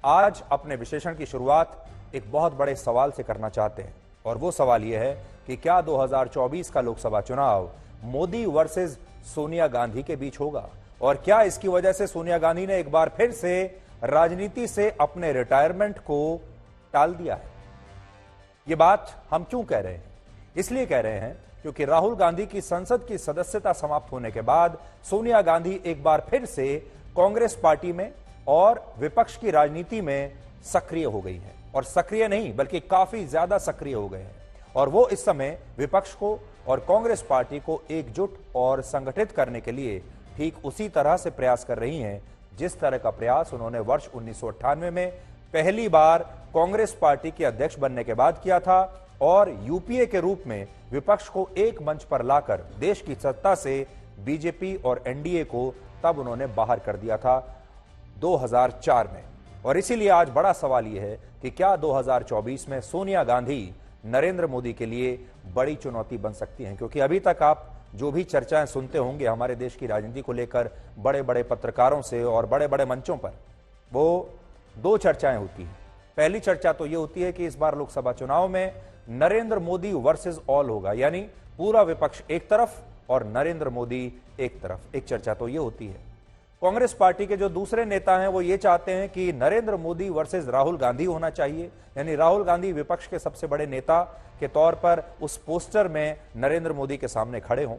आज अपने विश्लेषण की शुरुआत एक बहुत बड़े सवाल से करना चाहते हैं और वो सवाल यह है कि क्या 2024 का लोकसभा चुनाव मोदी वर्सेस सोनिया गांधी के बीच होगा और क्या इसकी वजह से सोनिया गांधी ने एक बार फिर से राजनीति से अपने रिटायरमेंट को टाल दिया है। ये बात हम क्यों कह रहे हैं? इसलिए कह रहे हैं क्योंकि राहुल गांधी की संसद की सदस्यता समाप्त होने के बाद सोनिया गांधी एक बार फिर से कांग्रेस पार्टी में और विपक्ष की राजनीति में सक्रिय हो गई है और सक्रिय नहीं बल्कि काफी ज्यादा सक्रिय हो गए हैं और वो इस समय विपक्ष को और कांग्रेस पार्टी को एकजुट और संगठित करने के लिए ठीक उसी तरह से प्रयास कर रही हैं जिस तरह का प्रयास उन्होंने वर्ष 1998 में पहली बार कांग्रेस पार्टी के अध्यक्ष बनने के बाद किया था और यूपीए के रूप में विपक्ष को एक मंच पर लाकर देश की सत्ता से बीजेपी और एनडीए को तब उन्होंने बाहर कर दिया था 2004 में। और इसीलिए आज बड़ा सवाल यह है कि क्या 2024 में सोनिया गांधी नरेंद्र मोदी के लिए बड़ी चुनौती बन सकती हैं, क्योंकि अभी तक आप जो भी चर्चाएं सुनते होंगे हमारे देश की राजनीति को लेकर बड़े बड़े पत्रकारों से और बड़े बड़े मंचों पर, वो दो चर्चाएं होती हैं। पहली चर्चा तो ये होती है कि इस बार लोकसभा चुनाव में नरेंद्र मोदी वर्सेस ऑल होगा, यानी पूरा विपक्ष एक तरफ और नरेंद्र मोदी एक तरफ। एक चर्चा तो ये होती है। कांग्रेस पार्टी के जो दूसरे नेता हैं वो ये चाहते हैं कि नरेंद्र मोदी वर्सेस राहुल गांधी होना चाहिए, यानी राहुल गांधी विपक्ष के सबसे बड़े नेता के तौर पर उस पोस्टर में नरेंद्र मोदी के सामने खड़े हों।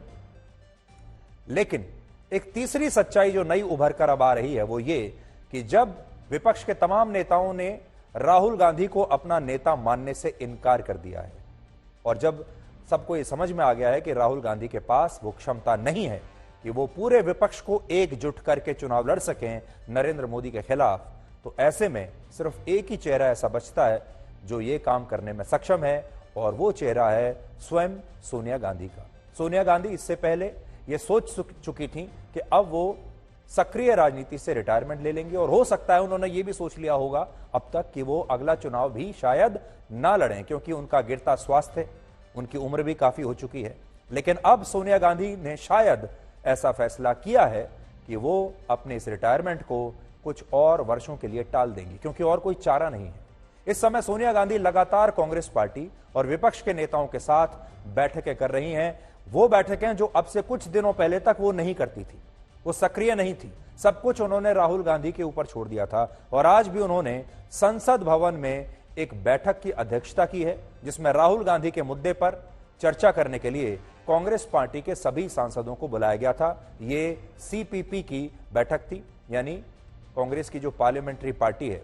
लेकिन एक तीसरी सच्चाई जो नई उभर कर अब आ रही है वो ये कि जब विपक्ष के तमाम नेताओं ने राहुल गांधी को अपना नेता मानने से इनकार कर दिया है और जब सबको ये समझ में आ गया है कि राहुल गांधी के पास वो क्षमता नहीं है कि वो पूरे विपक्ष को एकजुट करके चुनाव लड़ सकें नरेंद्र मोदी के खिलाफ, तो ऐसे में सिर्फ एक ही चेहरा ऐसा बचता है जो ये काम करने में सक्षम है और वो चेहरा है स्वयं सोनिया गांधी का। सोनिया गांधी इससे पहले ये सोच चुकी थी कि अब वो सक्रिय राजनीति से रिटायरमेंट ले लेंगे और हो सकता है उन्होंने ये भी सोच लिया होगा अब तक कि वो अगला चुनाव भी शायद ना लड़ें, क्योंकि उनका गिरता स्वास्थ्य है, उनकी उम्र भी काफी हो चुकी है। लेकिन अब सोनिया गांधी ने शायद ऐसा फैसला किया है कि वो अपने इस रिटायरमेंट को कुछ और वर्षों के लिए टाल देंगी, क्योंकि और कोई चारा नहीं है। इस समय सोनिया गांधी लगातार कांग्रेस पार्टी और विपक्ष के नेताओं के साथ बैठकें कर रही हैं। वो बैठकें जो अब से कुछ दिनों पहले तक वो नहीं करती थी, वो सक्रिय नहीं थी, सब कुछ उन्होंने राहुल गांधी के ऊपर छोड़ दिया था। और आज भी उन्होंने संसद भवन में एक बैठक की अध्यक्षता की है जिसमें राहुल गांधी के मुद्दे पर चर्चा करने के लिए कांग्रेस पार्टी के सभी सांसदों को बुलाया गया था। ये सीपीपी की बैठक थी, यानी कांग्रेस की जो पार्लियामेंट्री पार्टी है,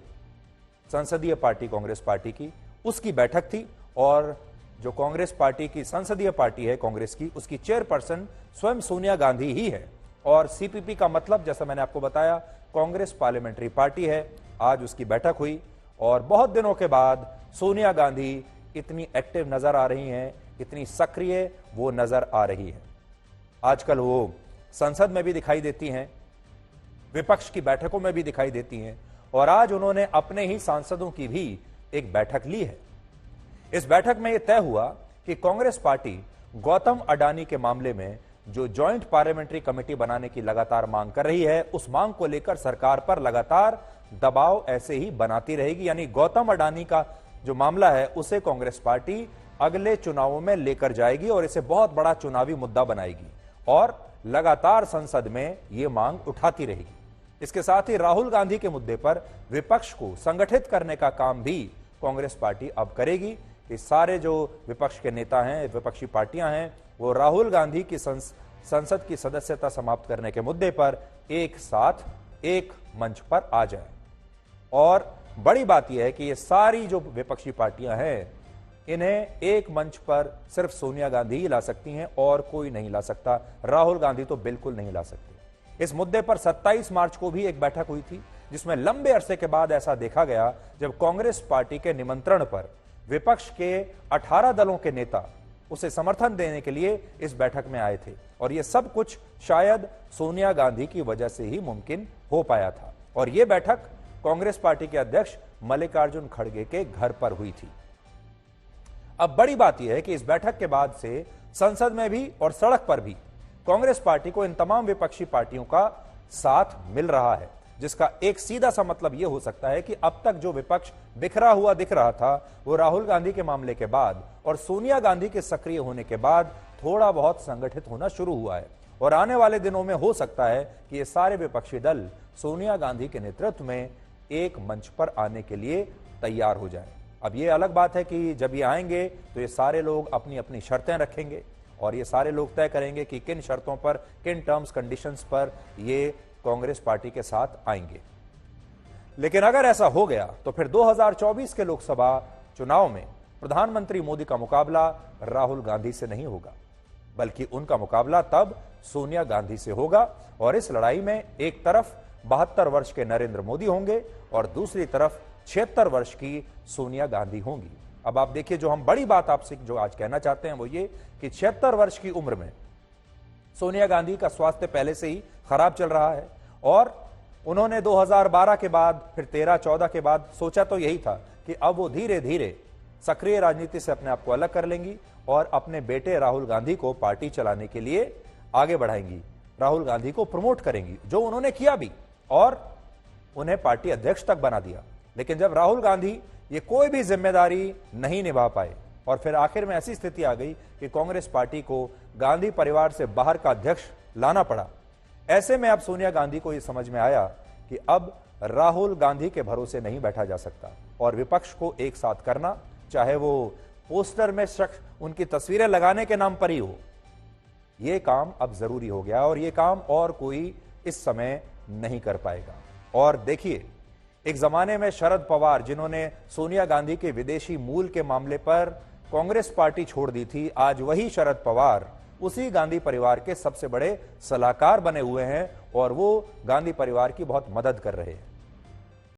संसदीय पार्टी कांग्रेस पार्टी की, उसकी बैठक थी। और जो कांग्रेस पार्टी की संसदीय पार्टी है कांग्रेस की, उसकी चेयरपर्सन स्वयं सोनिया गांधी ही है। और सीपीपी का मतलब जैसा मैंने आपको बताया कांग्रेस पार्लियामेंट्री पार्टी है। आज उसकी बैठक हुई और बहुत दिनों के बाद सोनिया गांधी इतनी एक्टिव नजर आ रही हैं, इतनी सक्रिय वो नजर आ रही है। आजकल वो संसद में भी दिखाई देती हैं, विपक्ष की बैठकों में भी दिखाई देती हैं और आज उन्होंने अपने ही सांसदों की भी एक बैठक ली है। इस बैठक में यह तय हुआ कि कांग्रेस पार्टी गौतम अडानी के मामले में जो ज्वाइंट पार्लियामेंट्री कमेटी बनाने की लगातार मांग कर रही है, उस मांग को लेकर सरकार पर लगातार दबाव ऐसे ही बनाती रहेगी। यानी गौतम अडानी का जो मामला है उसे कांग्रेस पार्टी अगले चुनावों में लेकर जाएगी और इसे बहुत बड़ा चुनावी मुद्दा बनाएगी और लगातार संसद में यह मांग उठाती रहेगी। इसके साथ ही राहुल गांधी के मुद्दे पर विपक्ष को संगठित करने का काम भी कांग्रेस पार्टी अब करेगी कि सारे जो विपक्ष के नेता हैं, विपक्षी पार्टियां हैं, वो राहुल गांधी की संसद की सदस्यता समाप्त करने के मुद्दे पर एक साथ एक मंच पर आ जाए। और बड़ी बात यह है कि ये सारी जो विपक्षी पार्टियां हैं, इन्हें एक मंच पर सिर्फ सोनिया गांधी ही ला सकती हैं और कोई नहीं ला सकता। राहुल गांधी तो बिल्कुल नहीं ला सकते। इस मुद्दे पर 27 मार्च को भी एक बैठक हुई थी जिसमें लंबे अरसे के बाद ऐसा देखा गया जब कांग्रेस पार्टी के निमंत्रण पर विपक्ष के 18 दलों के नेता उसे समर्थन देने के लिए इस बैठक में आए थे और यह सब कुछ शायद सोनिया गांधी की वजह से ही मुमकिन हो पाया था। और यह बैठक कांग्रेस पार्टी के अध्यक्ष मल्लिकार्जुन खड़गे के घर पर हुई थी। अब बड़ी बात यह है कि इस बैठक के बाद से संसद में भी और सड़क पर भी कांग्रेस पार्टी को इन तमाम विपक्षी पार्टियों का साथ मिल रहा है। जिसका एक सीधा सा मतलब यह हो सकता है कि अब तक जो विपक्ष बिखरा हुआ दिख रहा था वो राहुल गांधी के मामले के बाद और सोनिया गांधी के सक्रिय होने के बाद थोड़ा बहुत संगठित होना शुरू हुआ है। और आने वाले दिनों में हो सकता है कि ये सारे विपक्षी दल सोनिया गांधी के नेतृत्व में एक मंच पर आने के लिए तैयार हो जाए। अब ये अलग बात है कि जब ये आएंगे तो ये सारे लोग अपनी अपनी शर्तें रखेंगे और ये सारे लोग तय करेंगे कि किन शर्तों पर, किन टर्म्स कंडीशंस पर ये कांग्रेस पार्टी के साथ आएंगे। लेकिन अगर ऐसा हो गया तो फिर 2024 के लोकसभा चुनाव में प्रधानमंत्री मोदी का मुकाबला राहुल गांधी से नहीं होगा, बल्कि उनका मुकाबला तब सोनिया गांधी से होगा। और इस लड़ाई में एक तरफ 72 वर्ष के नरेंद्र मोदी होंगे और दूसरी तरफ 76 वर्ष की सोनिया गांधी होंगी। अब आप देखिए, जो हम बड़ी बात आपसे जो आज कहना चाहते हैं वो ये कि 76 वर्ष की उम्र में सोनिया गांधी का स्वास्थ्य पहले से ही खराब चल रहा है और उन्होंने 2012 के बाद, फिर 13-14 के बाद सोचा तो यही था कि अब वो धीरे धीरे सक्रिय राजनीति से अपने आप को अलग कर लेंगी और अपने बेटे राहुल गांधी को पार्टी चलाने के लिए आगे बढ़ाएंगी, राहुल गांधी को प्रमोट करेंगी, जो उन्होंने किया भी और उन्हें पार्टी अध्यक्ष तक बना दिया। लेकिन जब राहुल गांधी ये कोई भी जिम्मेदारी नहीं निभा पाए और फिर आखिर में ऐसी स्थिति आ गई कि कांग्रेस पार्टी को गांधी परिवार से बाहर का अध्यक्ष लाना पड़ा, ऐसे में अब सोनिया गांधी को यह समझ में आया कि अब राहुल गांधी के भरोसे नहीं बैठा जा सकता और विपक्ष को एक साथ करना, चाहे वो पोस्टर में शख्स उनकी तस्वीरें लगाने के नाम पर ही हो, यह काम अब जरूरी हो गया और यह काम और कोई इस समय नहीं कर पाएगा। और देखिए, एक जमाने में शरद पवार, जिन्होंने सोनिया गांधी के विदेशी मूल के मामले पर कांग्रेस पार्टी छोड़ दी थी, आज वही शरद पवार उसी गांधी परिवार के सबसे बड़े सलाहकार बने हुए हैं और वो गांधी परिवार की बहुत मदद कर रहे हैं।